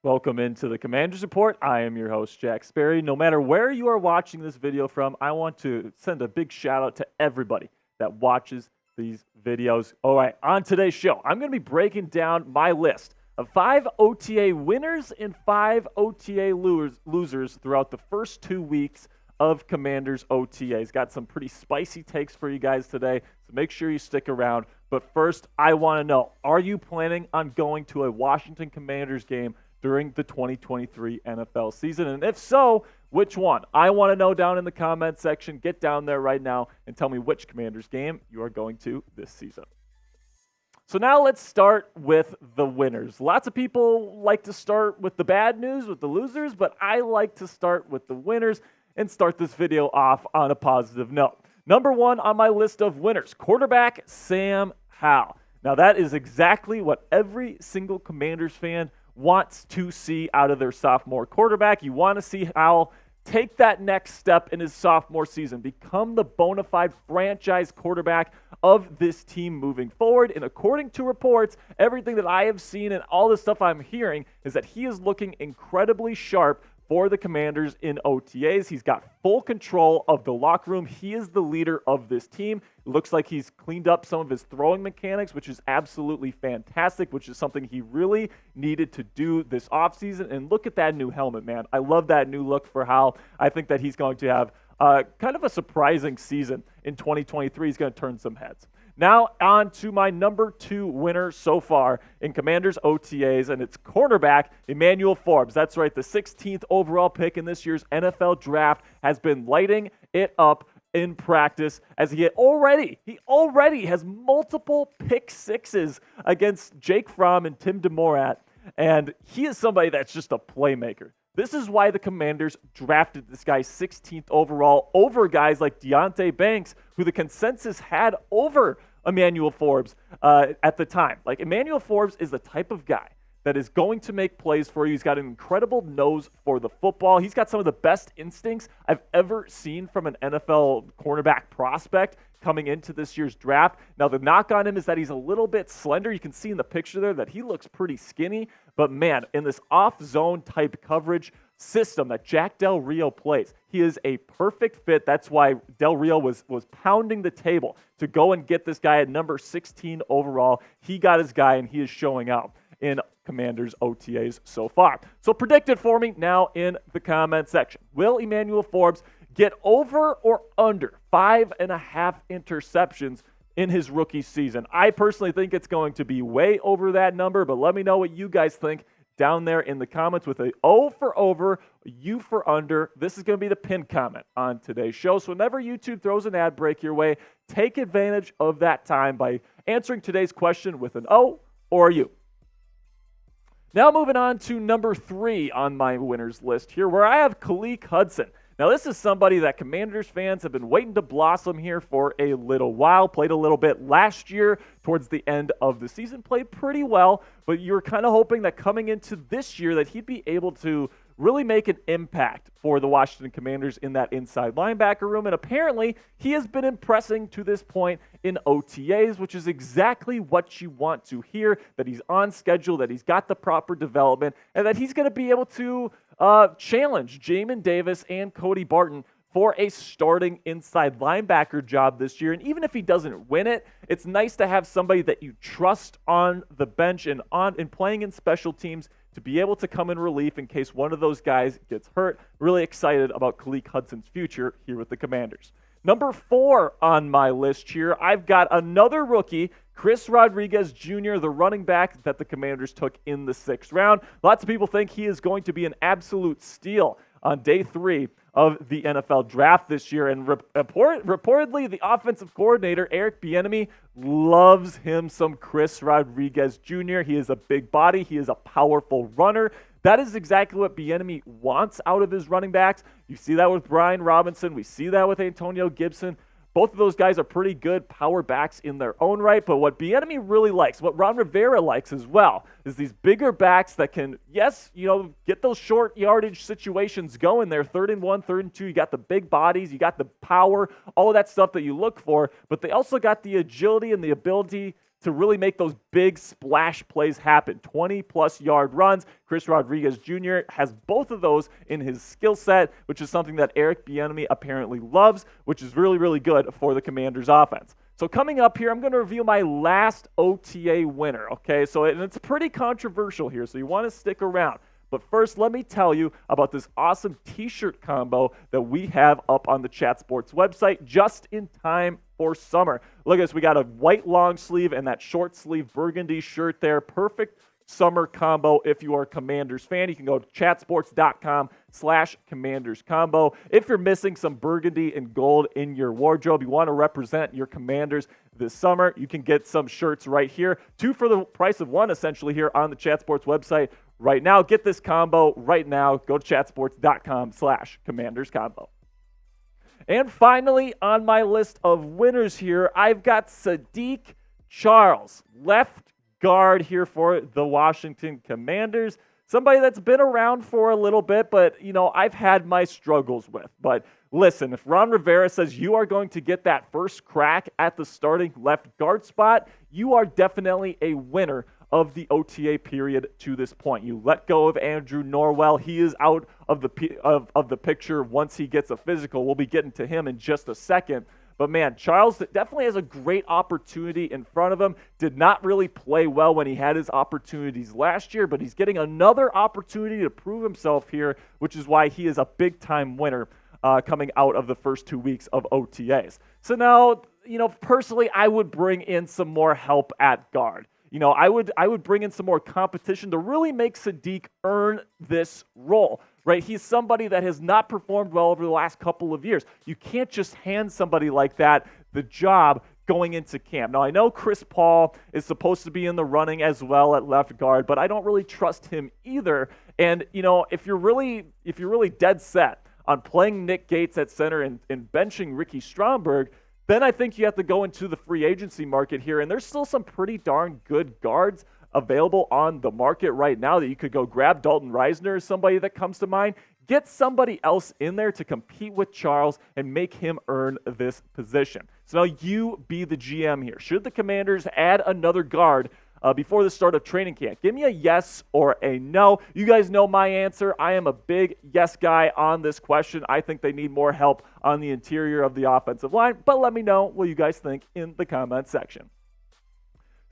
Welcome into the Commanders Report. I am your host, Jack Sperry. No matter where you are watching this video from, I want to send a big shout out to everybody that watches these videos. All right, on today's show, I'm going to be breaking down my list of 5 OTA winners and 5 OTA losers throughout the first 2 weeks of Commanders OTAs. Got some pretty spicy takes for you guys today, so make sure you stick around. But first, I want to know, are you planning on going to a Washington Commanders game during the 2023 NFL season? And if so, which one? I want to know down in the comment section. Get down there right now and tell me which Commanders game you are going to this season. So now let's start with the winners. Lots of people like to start with the bad news, with the losers, but I like to start with the winners and start this video off on a positive note. Number 1 on my list of winners, quarterback Sam Howell. Now that is exactly what every single Commanders fan wants to see out of their sophomore quarterback. You want to see Howell take that next step in his sophomore season, become the bona fide franchise quarterback of this team moving forward. And according to reports, everything that I have seen and all the stuff I'm hearing is that he is looking incredibly sharp for the Commanders in OTAs. He's got full control of the locker room. He is the leader of this team. It looks like he's cleaned up some of his throwing mechanics, which is absolutely fantastic, which is something he really needed to do this offseason. And look at that new helmet, man. I love that new look for Howell. I think that he's going to have kind of a surprising season in 2023. He's going to turn some heads. Now on to my number 2 winner so far in Commanders OTAs, and it's cornerback Emmanuel Forbes. That's right, the 16th overall pick in this year's NFL draft has been lighting it up in practice as he already has multiple pick sixes against Jake Fromm and Tim DeMorat, and he is somebody that's just a playmaker. This is why the Commanders drafted this guy 16th overall over guys like Deonte Banks, who the consensus had over Emmanuel Forbes at the time. Like, Emmanuel Forbes is the type of guy that is going to make plays for you. He's got an incredible nose for the football. He's got some of the best instincts I've ever seen from an NFL cornerback prospect coming into this year's draft. Now, the knock on him is that he's a little bit slender. You can see in the picture there that he looks pretty skinny. But man, in this off-zone type coverage system that Jack Del Rio plays, he is a perfect fit. That's why Del Rio was pounding the table to go and get this guy at number 16 overall. He got his guy, and he is showing out in Commanders OTAs so far. So predict it for me now in the comment section. Will Emmanuel Forbes get over or under 5.5 interceptions in his rookie season? I personally think it's going to be way over that number, but let me know what you guys think down there in the comments with a O for over, U for under. This is going to be the pinned comment on today's show. So whenever YouTube throws an ad break your way, take advantage of that time by answering today's question with an O or a U. Now moving on to number 3 on my winners list here, where I have Khaleke Hudson. Now, this is somebody that Commanders fans have been waiting to blossom here for a little while. Played a little bit last year towards the end of the season. Played pretty well, but you were kind of hoping that coming into this year that he'd be able to really make an impact for the Washington Commanders in that inside linebacker room. And apparently, he has been impressing to this point in OTAs, which is exactly what you want to hear, that he's on schedule, that he's got the proper development, and that he's going to be able to challenge Jamin Davis and Cody Barton for a starting inside linebacker job this year. And even if he doesn't win it, it's nice to have somebody that you trust on the bench and playing in special teams to be able to come in relief in case one of those guys gets hurt. Really excited about Khaleke Hudson's future here with the Commanders. Number 4 on my list here, I've got another rookie, Chris Rodriguez Jr., the running back that the Commanders took in the 6th round. Lots of people think he is going to be an absolute steal on day 3 of the NFL draft this year. And reportedly, the offensive coordinator, Eric Bienemy, loves him some Chris Rodriguez Jr. He is a big body. He is a powerful runner. That is exactly what Bienemy wants out of his running backs. You see that with Brian Robinson. We see that with Antonio Gibson. Both of those guys are pretty good power backs in their own right, but what Bienemy really likes, what Ron Rivera likes as well, is these bigger backs that can, get those short yardage situations going there, 3rd and 1, 3rd and 2. You got the big bodies, you got the power, all of that stuff that you look for, but they also got the agility and the ability to really make those big splash plays happen. 20-plus yard runs. Chris Rodriguez Jr. has both of those in his skill set, which is something that Eric Bienemy apparently loves, which is really, really good for the Commanders offense. So coming up here, I'm going to reveal my last OTA winner, okay? And it's pretty controversial here, so you want to stick around. But first, let me tell you about this awesome t-shirt combo that we have up on the Chat Sports website just in time for summer. Look at this. We got a white long sleeve and that short sleeve burgundy shirt there. Perfect summer combo if you are a Commanders fan. You can go to chatsports.com/Commanders combo. If you're missing some burgundy and gold in your wardrobe, you want to represent your Commanders this summer, you can get some shirts right here. 2 for the price of 1, essentially, here on the Chat Sports website right now. Get this combo right now. Go to chatsports.com/Commanders combo. And finally, on my list of winners here, I've got Sadiq Charles, left guard here for the Washington Commanders. Somebody that's been around for a little bit, but, I've had my struggles with. But listen, if Ron Rivera says you are going to get that first crack at the starting left guard spot, you are definitely a winner of the OTA period to this point. You let go of Andrew Norwell. He is out of the picture once he gets a physical. We'll be getting to him in just a second. But man, Charles definitely has a great opportunity in front of him. Did not really play well when he had his opportunities last year, but he's getting another opportunity to prove himself here, which is why he is a big-time winner coming out of the first 2 weeks of OTAs. So now, personally, I would bring in some more help at guard. I would bring in some more competition to really make Sadiq earn this role, right? He's somebody that has not performed well over the last couple of years. You can't just hand somebody like that the job going into camp. Now, I know Chris Paul is supposed to be in the running as well at left guard, but I don't really trust him either. And, if you're really dead set on playing Nick Gates at center and benching Ricky Stromberg, then I think you have to go into the free agency market here, and there's still some pretty darn good guards available on the market right now that you could go grab. Dalton Reisner is somebody that comes to mind. Get somebody else in there to compete with Charles and make him earn this position. So now you be the GM here. Should the Commanders add another guard before the start of training camp? Give me a yes or a no. You guys know my answer. I am a big yes guy on this question. I think they need more help on the interior of the offensive line, but let me know what you guys think in the comment section.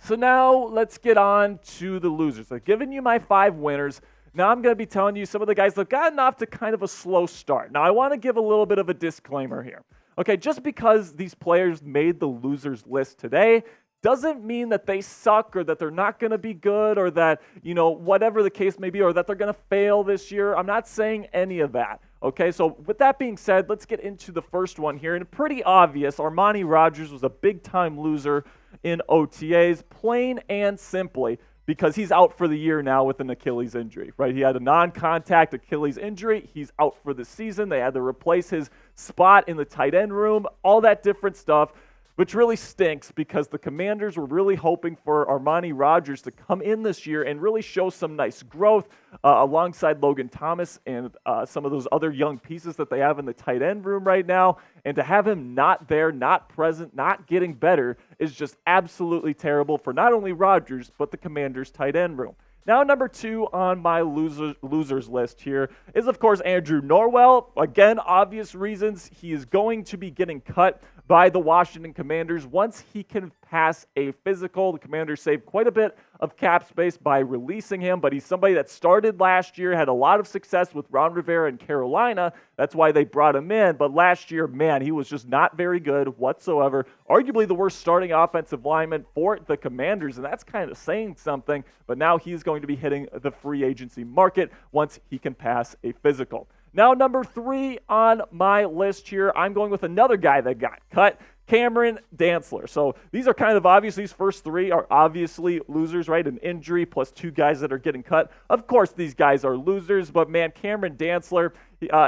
So now let's get on to the losers. I've given you my 5 winners. Now I'm going to be telling you some of the guys that have gotten off to kind of a slow start. Now I want to give a little bit of a disclaimer here. Okay, just because these players made the losers list today doesn't mean that they suck or that they're not going to be good or that, whatever the case may be, or that they're going to fail this year. I'm not saying any of that. Okay, so with that being said, let's get into the first one here. And pretty obvious, Armani Rogers was a big-time loser in OTAs, plain and simply, because he's out for the year now with an Achilles injury, right? He had a non-contact Achilles injury. He's out for the season. They had to replace his spot in the tight end room, all that different stuff, which really stinks because the Commanders were really hoping for Armani Rogers to come in this year and really show some nice growth alongside Logan Thomas and some of those other young pieces that they have in the tight end room right now. And to have him not there, not present, not getting better is just absolutely terrible for not only Rogers, but the Commanders' tight end room. Now, number 2 on my losers list here is, of course, Andrew Norwell. Again, obvious reasons. He is going to be getting cut by the Washington Commanders once he can pass a physical. The Commanders saved quite a bit of cap space by releasing him, but he's somebody that started last year, had a lot of success with Ron Rivera in Carolina. That's why they brought him in. But last year, man, he was just not very good whatsoever. Arguably the worst starting offensive lineman for the Commanders, and that's kind of saying something. But now he's going to be hitting the free agency market once he can pass a physical. Now, number 3 on my list here, I'm going with another guy that got cut, Cameron Dantzler. So these are kind of obvious. These first 3 are obviously losers, right? An injury plus 2 guys that are getting cut. Of course, these guys are losers, but man, Cameron Dantzler,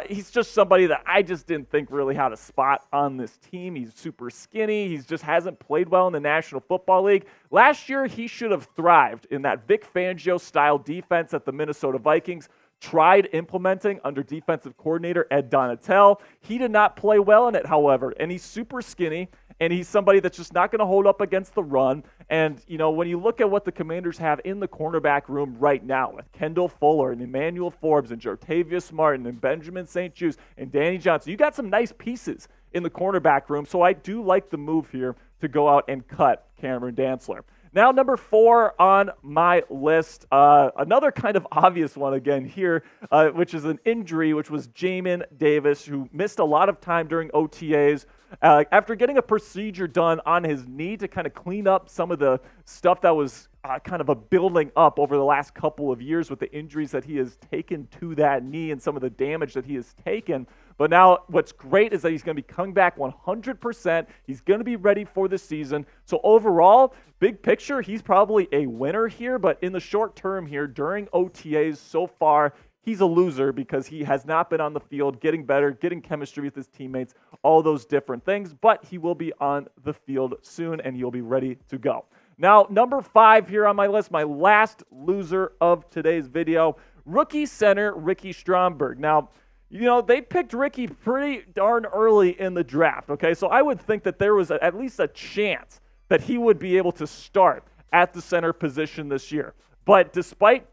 he's just somebody that I just didn't think really had a spot on this team. He's super skinny. He just hasn't played well in the National Football League. Last year, he should have thrived in that Vic Fangio-style defense that the Minnesota Vikings tried implementing under defensive coordinator Ed Donatel. He did not play well in it, however, and he's super skinny, and he's somebody that's just not going to hold up against the run. And, you know, when you look at what the Commanders have in the cornerback room right now with Kendall Fuller and Emmanuel Forbes and Jartavius Martin and Benjamin St. Juste and Danny Johnson, you got some nice pieces in the cornerback room. So I do like the move here to go out and cut Cameron Dantzler. Now, number 4 on my list, another kind of obvious one again here, which is an injury, which was Jamin Davis, who missed a lot of time during OTAs after getting a procedure done on his knee to kind of clean up some of the stuff that was kind of a building up over the last couple of years with the injuries that he has taken to that knee and some of the damage that he has taken. But now what's great is that he's going to be coming back 100%. He's going to be ready for the season. So overall, big picture, he's probably a winner here. But in the short term here, during OTAs so far, he's a loser because he has not been on the field, getting better, getting chemistry with his teammates, all those different things. But he will be on the field soon, and he'll be ready to go. Now, number 5 here on my list, my last loser of today's video, rookie center Ricky Stromberg. Now, you know, they picked Ricky pretty darn early in the draft, okay? So I would think that there was at least a chance that he would be able to start at the center position this year. But despite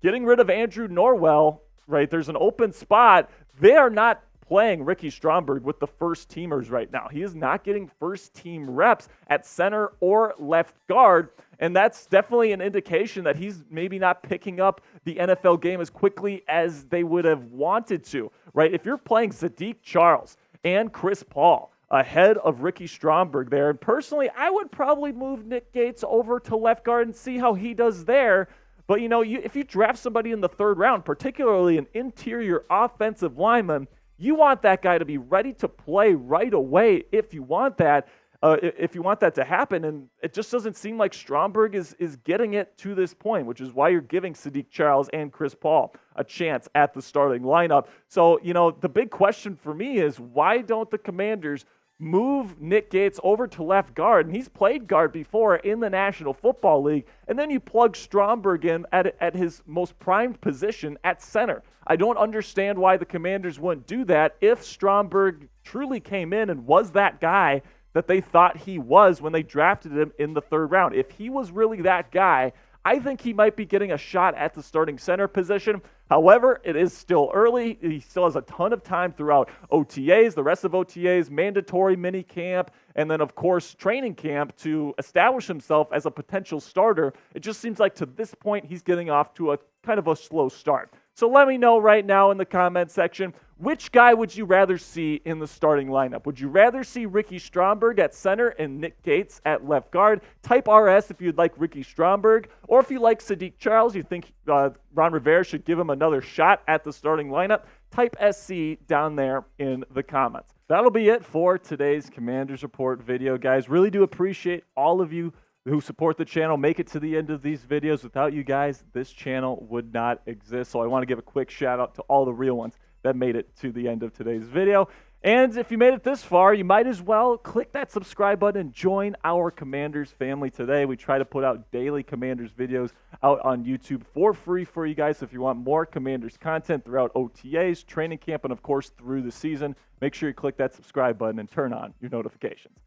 getting rid of Andrew Norwell, right, there's an open spot. They are not playing Ricky Stromberg with the first teamers right now. He is not getting first team reps at center or left guard, and that's definitely an indication that he's maybe not picking up the NFL game as quickly as they would have wanted to, right? If you're playing Sadiq Charles and Chris Paul ahead of Ricky Stromberg there, and personally, I would probably move Nick Gates over to left guard and see how he does there. But, you know, if you draft somebody in the 3rd round, particularly an interior offensive lineman, you want that guy to be ready to play right away if you want that. If you want that to happen, and it just doesn't seem like Stromberg is getting it to this point, which is why you're giving Sadiq Charles and Chris Paul a chance at the starting lineup. So, you know, the big question for me is why don't the Commanders move Nick Gates over to left guard? And he's played guard before in the National Football League, and then you plug Stromberg in at his most primed position at center. I don't understand why the Commanders wouldn't do that if Stromberg truly came in and was that guy that they thought he was when they drafted him in the 3rd round. If he was really that guy, I think he might be getting a shot at the starting center position. However, it is still early. He still has a ton of time throughout OTAs, the rest of OTAs, mandatory minicamp, and then, of course, training camp to establish himself as a potential starter. It just seems like to this point he's getting off to a kind of a slow start. So let me know right now in the comment section, which guy would you rather see in the starting lineup? Would you rather see Ricky Stromberg at center and Nick Gates at left guard? Type RS if you'd like Ricky Stromberg, or if you like Sadiq Charles, you think Ron Rivera should give him another shot at the starting lineup, type SC down there in the comments. That'll be it for today's Commanders Report video, guys. Really do appreciate all of you who support the channel, make it to the end of these videos. Without you guys, this channel would not exist. So I want to give a quick shout out to all the real ones that made it to the end of today's video. And if you made it this far, you might as well click that subscribe button and join our Commanders family today. We try to put out daily Commanders videos out on YouTube for free for you guys. So if you want more Commanders content throughout OTAs, training camp, and of course through the season, make sure you click that subscribe button and turn on your notifications.